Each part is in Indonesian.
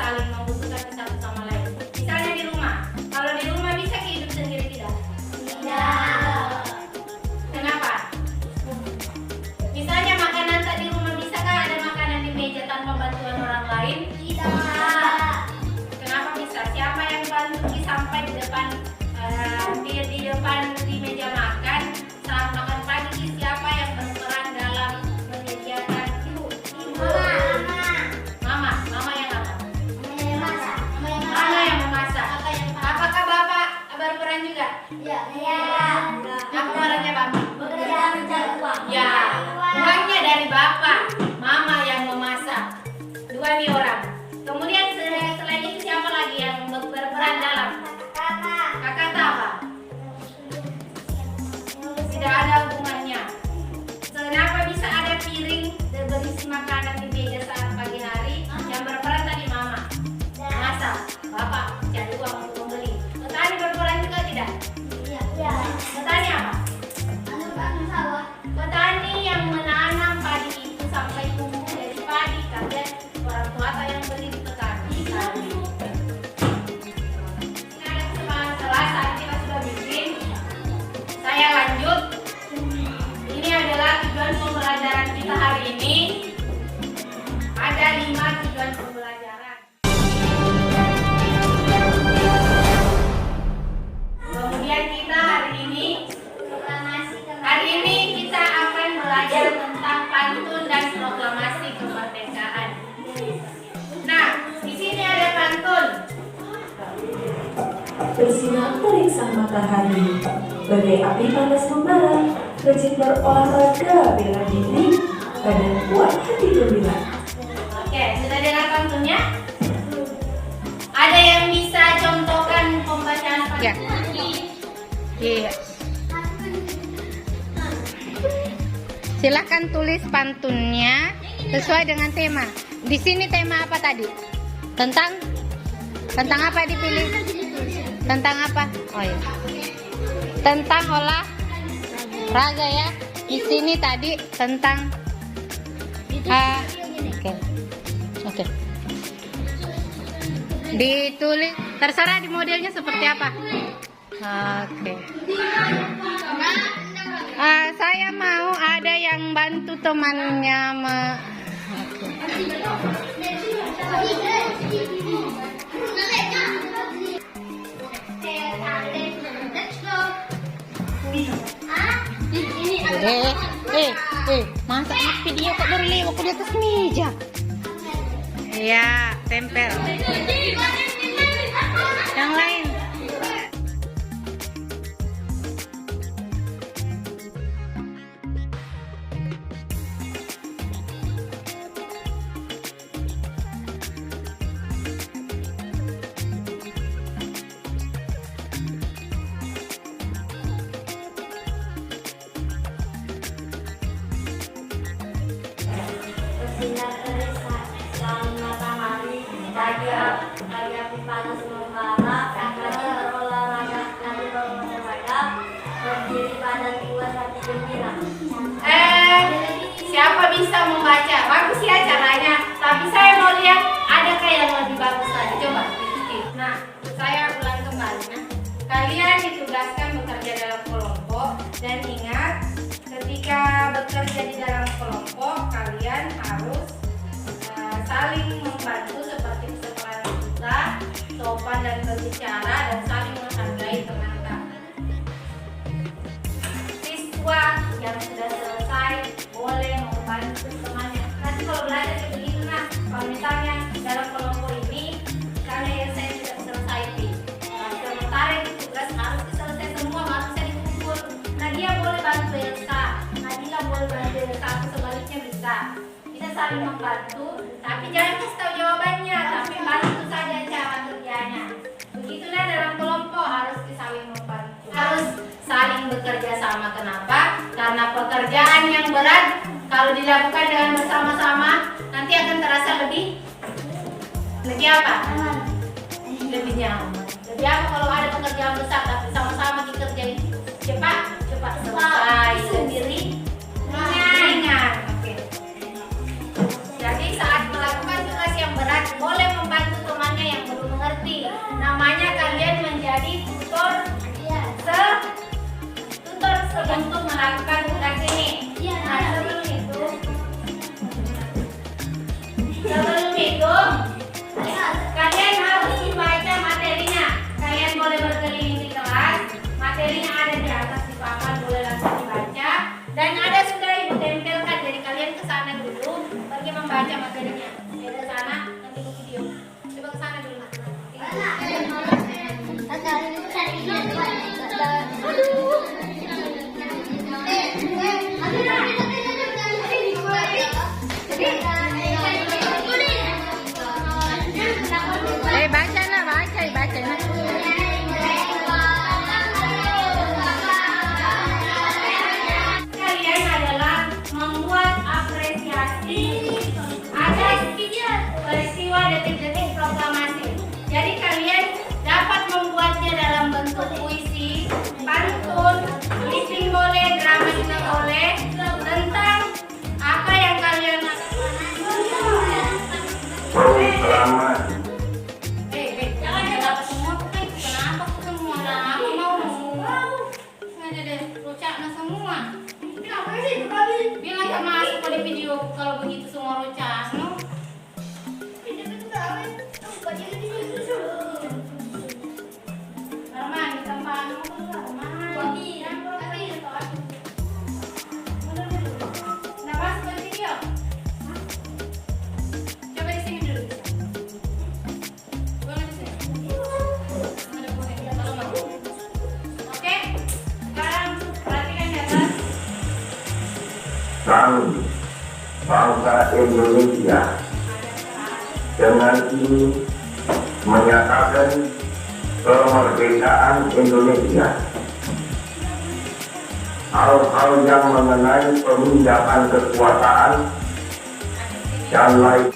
saling membutuhkan satu sama lain. Misalnya di rumah, kalau di rumah bisa hidup sendiri tidak? Tidak. Kenapa? Misalnya makanan tak di rumah, bisakah ada makanan di meja tanpa bantuan orang lain? Tidak. Kenapa bisa? Siapa yang bantu sampai di depan di meja makan saat makan pagi? Siapa yang berperan dalam menyediakan? Ibu. Mama yang apa? Mama yang memasak. Apakah bapak berperan juga? Iya. Apa perannya bapak? Bekerja mencari uang. Ya, uangnya dari bapak. Mama yang memasak. Dua nih orang. Kemudian selain itu siapa lagi yang berperan dalam? Kakak apa? Tidak ada hubungannya. Kenapa bisa ada piring berisi makanan di meja saat pagi hari? Yang berperan tadi mama. Masak. Bapak cari uang untuk membeli. Petani berperan juga tidak? Iya. Petani apa? Sawah. Petani yang menanam padi itu sampai tumbuh dari padi. Kalian orang tua saya yang beli di petani. Ini ada kesempatan saat kita sudah bikin. Saya lanjut. Ini adalah tujuan pembelajaran kita hari ini. Ada 5 tujuan pembelajaran. Kemudian kita hari ini kita akan belajar tentang pantun dan proklamasi kemerdekaan. Nah, di sini ada pantun. Bersinar terik sang matahari, bagai api panas membara, rajin berolahraga bela diri, badan kuat hati gembira. Oke, sudah dengar pantunnya? Ada yang bisa contohkan pembacaan pantun? Ya. Iya. Silahkan tulis pantunnya sesuai dengan tema. Di sini tema apa tadi? Tentang apa dipilih? Tentang apa? Oh iya. Tentang olahraga ya. Di sini tadi tentang Oke. Ditulis terserah di modelnya seperti apa. Oke. Saya mau ada yang bantu temannya masa video kok baru lewat di atas meja? Iya, tempel. Yang lain. Bersinar terik sang matahari, pagi api panas membara, rajin berolahraga, nanti berolahraga, berdiri pada kuat hati gembira. Siapa bisa membaca? Bagus ya caranya. Tapi saya mau lihat adakah yang lebih bagus tadi. Coba. Nah, saya ulang kembali. Nah, kalian ditugaskan bekerja dalam kelompok dan ingat ketika bekerja di dalam kelompok kalian harus saling membantu seperti kesetaraan kita, sopan dan berbicara dan saling menghargai teman-teman. Siswa yang sudah selesai boleh membantu temannya. Nanti kalau belajar kayak begitu, nah kalau misalnya dalam kelompok ini karena yang saya tidak selesai sementara itu tugas harus diselesaikan semua, harus bisa dikumpul. Nah dia boleh bantu Elsa, Nadila boleh bantu Elsa, atau sebaliknya bisa saling membantu, tapi jangan kasih tahu jawabannya, tapi bantu saja cara kerjanya. Begitulah dalam kelompok harus saling membantu, harus saling bekerja sama. Kenapa? Karena pekerjaan yang berat kalau dilakukan dengan bersama-sama nanti akan terasa lebih apa? Lebih nyaman. Lebih apa kalau ada pekerjaan besar tapi sama-sama dikerjain cepat selesai sendiri ringan. Jadi saat melakukan tugas yang berat boleh membantu teman menjadi tutor untuk melakukan tugas ini. Nah, sebelum itu kalian harus membaca materinya. Kalian boleh berkeliling di kelas, materinya ada di atas di papan, boleh langsung dibaca. Dan ada sudah ibu tempelkan, jadi kalian ke sana dulu, pergi membaca materinya. Ke sana, nanti ke video. Coba ke sana dulu. Baca nak, baca nak. Kalian adalah membuat apresiasi atas peristiwa detik-detik proklamasi. Jadi kalian dapat membuatnya dalam bentuk puisi, pantun, clipping boleh, drama juga boleh, tentang apa yang kalian jangan dapat semua, kenapa semua? Nah, aku mau sengaja deh, rucaknya semua. Bilang gak masuk pada video kalau begitu semua rucak, no? Arman, di tempat Arman. Nah, masuk ke video. Coba di sini dulu. Boleh di sini. Ada boleh, kalau mau. Oke, sekarang perhatikan ya, guys. Kami, bangsa Indonesia, dengan ini menyatakan kemerdekaan Indonesia. Hal-hal yang mengenai pemindahan kekuasaan dan lain.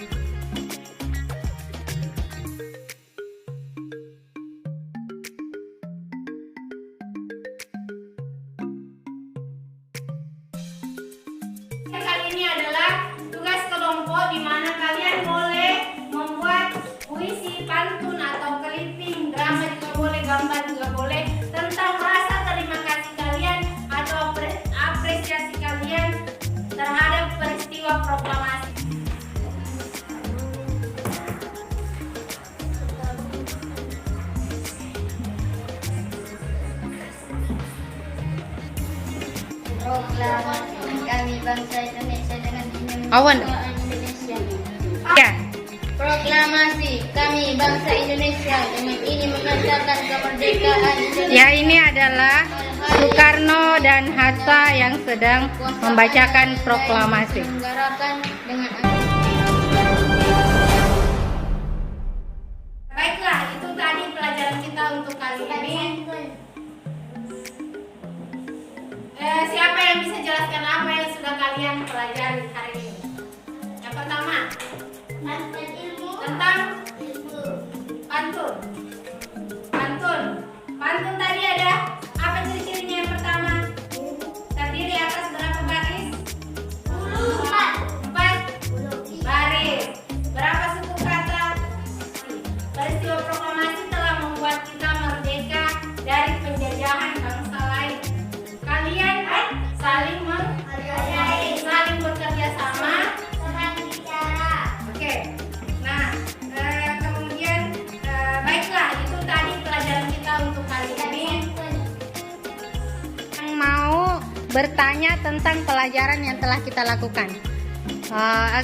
Kali ini adalah tugas kelompok di mana kalian boleh membuat puisi, pantun atau clipping, drama juga boleh, gambar juga boleh, tentang rasa terima kasih kalian atau apresiasi kalian terhadap peristiwa proklamasi. Proklamasi kami bangsa Indonesia dengan Awan. Indonesia. Ya. Proklamasi kami bangsa Indonesia dengan ini menyatakan kemerdekaan Indonesia. Ya, ini adalah Soekarno dan Hatta yang sedang membacakan proklamasi. Menggarakan dengan Baiklah, itu tadi pelajaran kita untuk kali ini. Siapa yang bisa jelaskan apa yang sudah kalian pelajari hari ini? Yang pertama, tentang pantun. Pantun tadi ada apa ciri-cirinya? Yang pertama, terdiri atas berapa baris? 4 baris. Berapa suku kata? Peristiwa proklamasi telah membuat kita merdeka dari penjajahan bangsa lain. Kalian saling bekerja sama, oke. Nah, kemudian baiklah, itu tadi pelajaran kita untuk kali ini. Yang mau bertanya tentang pelajaran yang telah kita lakukan.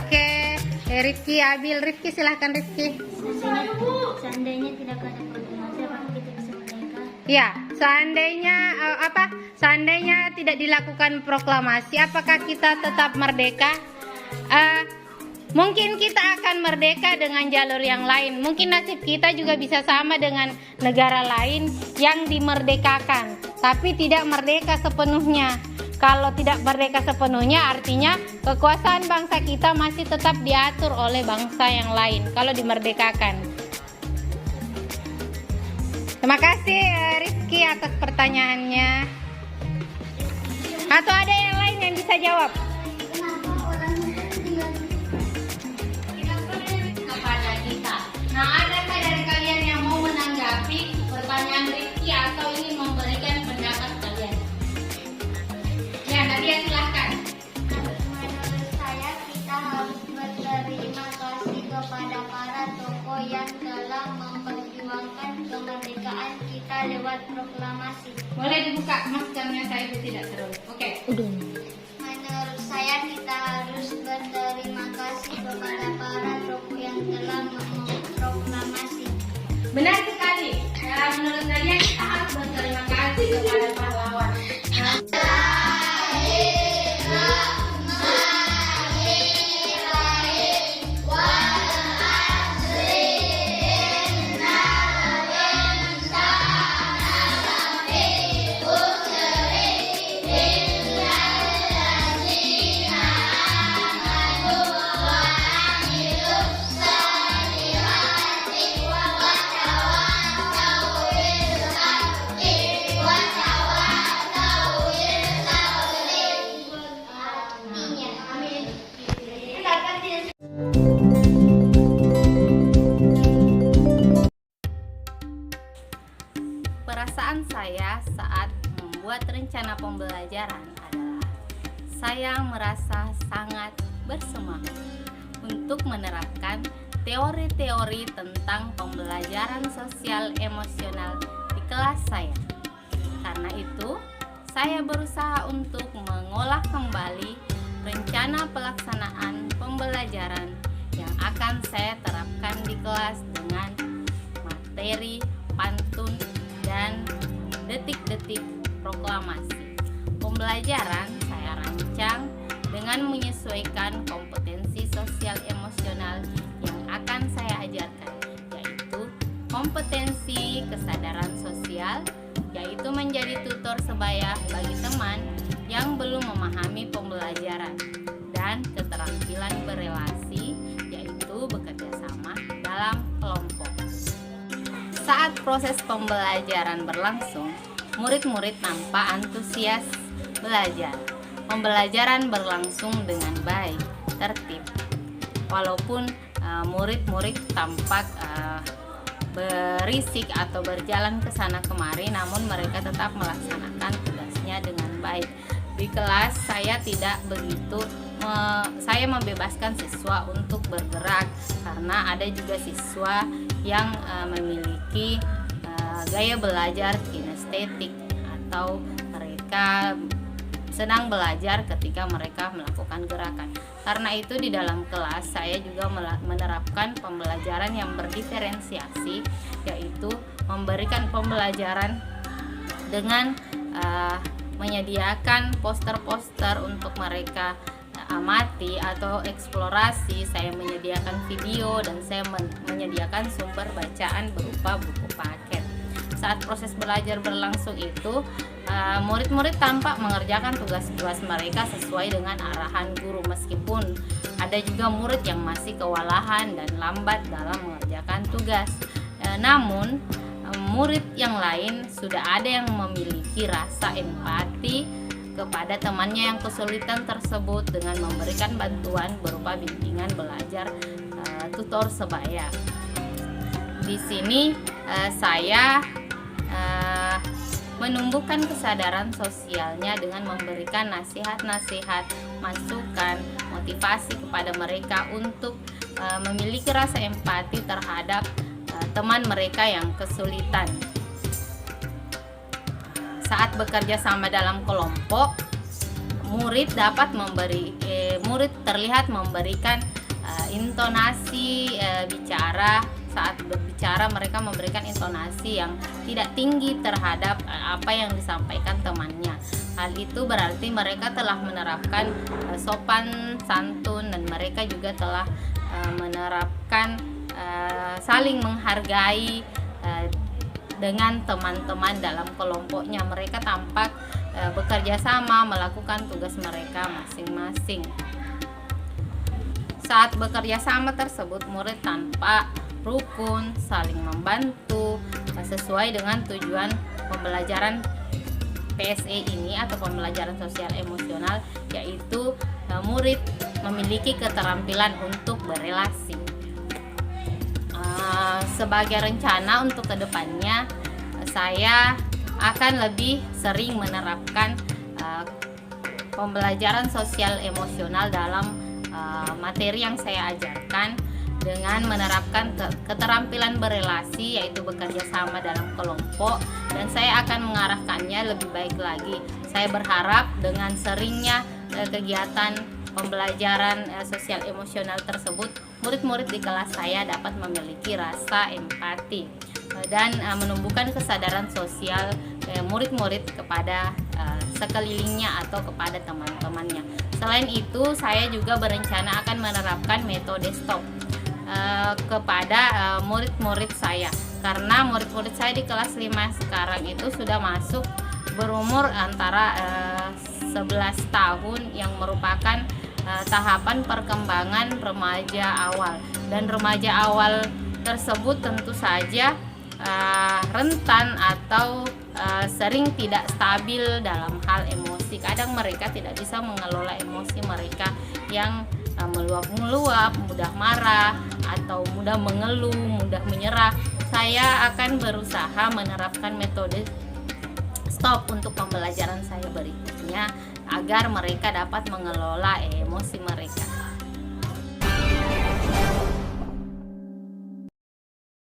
Oke. Rifki, Abil, Rifki silahkan Rifki. seandainya tidak ada proklamasi apakah kita bisa merdeka? Ya, seandainya tidak dilakukan proklamasi, apakah kita tetap merdeka? Mungkin kita akan merdeka dengan jalur yang lain. Mungkin nasib kita juga bisa sama dengan negara lain yang dimerdekakan, tapi tidak merdeka sepenuhnya. Kalau tidak merdeka sepenuhnya, artinya kekuasaan bangsa kita masih tetap diatur oleh bangsa yang lain kalau dimerdekakan. Terima kasih Rizky atas pertanyaannya. Atau ada yang lain yang bisa jawab? Kepada kita. Nah, adakah dari kalian yang mau menanggapi pertanyaan Rizky? berterima kasih kepada para tokoh yang telah memperjuangkan kemerdekaan kita lewat proklamasi. Boleh dibuka maskernya, saya tidak terlalu. Oke. Menurut saya kita harus berterima kasih kepada para tokoh yang telah memproklamasi. Benar sekali. Menurut saya kita harus berterima kasih kepada pahlawan. Perasaan saya saat membuat rencana pembelajaran adalah saya merasa sangat bersemangat untuk menerapkan teori-teori tentang pembelajaran sosial emosional di kelas saya. Karena itu, saya berusaha untuk mengolah kembali rencana pelaksanaan pembelajaran yang akan saya terapkan di kelas dengan materi pantun dan detik-detik proklamasi. Pembelajaran saya rancang dengan menyesuaikan kompetensi sosial emosional yang akan saya ajarkan, yaitu kompetensi kesadaran sosial, yaitu menjadi tutor sebaya bagi teman yang belum memahami pembelajaran, dan keterampilan berelasi, yaitu bekerja sama dalam kelompok. Saat proses pembelajaran berlangsung, murid-murid nampak antusias belajar. Pembelajaran berlangsung dengan baik, tertib. Walaupun murid-murid tampak berisik atau berjalan ke sana kemari, namun mereka tetap melaksanakan tugasnya dengan baik. Di kelas saya tidak begitu saya membebaskan siswa untuk bergerak, karena ada juga siswa yang memiliki gaya belajar kinestetik, atau mereka senang belajar ketika mereka melakukan gerakan. Karena itu di dalam kelas saya juga menerapkan pembelajaran yang berdiferensiasi, yaitu memberikan pembelajaran dengan menyediakan poster-poster untuk mereka amati atau eksplorasi. Saya menyediakan video dan saya menyediakan sumber bacaan berupa buku paket. Saat proses belajar berlangsung itu, murid-murid tampak mengerjakan tugas-tugas mereka sesuai dengan arahan guru, meskipun ada juga murid yang masih kewalahan dan lambat dalam mengerjakan tugas. Namun murid yang lain sudah ada yang memiliki rasa empati kepada temannya yang kesulitan tersebut dengan memberikan bantuan berupa bimbingan belajar tutor sebaya. Di sini saya menumbuhkan kesadaran sosialnya dengan memberikan nasihat-nasihat, masukan, motivasi kepada mereka untuk memiliki rasa empati terhadap teman mereka yang kesulitan. Saat bekerja sama dalam kelompok, murid terlihat memberikan intonasi bicara. Saat berbicara mereka memberikan intonasi yang tidak tinggi terhadap apa yang disampaikan temannya. Hal itu berarti mereka telah menerapkan sopan santun, dan mereka juga telah menerapkan saling menghargai dengan teman-teman dalam kelompoknya. Mereka tampak bekerja sama melakukan tugas mereka masing-masing. Saat bekerja sama tersebut, murid tampak rukun, saling membantu sesuai dengan tujuan pembelajaran PSE ini atau pembelajaran sosial emosional, yaitu murid memiliki keterampilan untuk berelasi. Sebagai rencana untuk kedepannya, saya akan lebih sering menerapkan pembelajaran sosial emosional dalam materi yang saya ajarkan dengan menerapkan keterampilan berelasi, yaitu bekerja sama dalam kelompok, dan saya akan mengarahkannya lebih baik lagi. Saya berharap dengan seringnya kegiatan pembelajaran sosial emosional tersebut, murid-murid di kelas saya dapat memiliki rasa empati dan menumbuhkan kesadaran sosial murid-murid kepada sekelilingnya atau kepada teman-temannya. Selain itu, saya juga berencana akan menerapkan metode STOP kepada murid-murid saya, karena murid-murid saya di kelas 5 sekarang itu sudah masuk berumur antara 11 tahun, yang merupakan tahapan perkembangan remaja awal, dan remaja awal tersebut tentu saja rentan atau sering tidak stabil dalam hal emosi. Kadang mereka tidak bisa mengelola emosi mereka yang meluap-meluap, mudah marah, atau mudah mengeluh, mudah menyerah. Saya akan berusaha menerapkan metode STOP untuk pembelajaran saya berikutnya agar mereka dapat mengelola emosi mereka.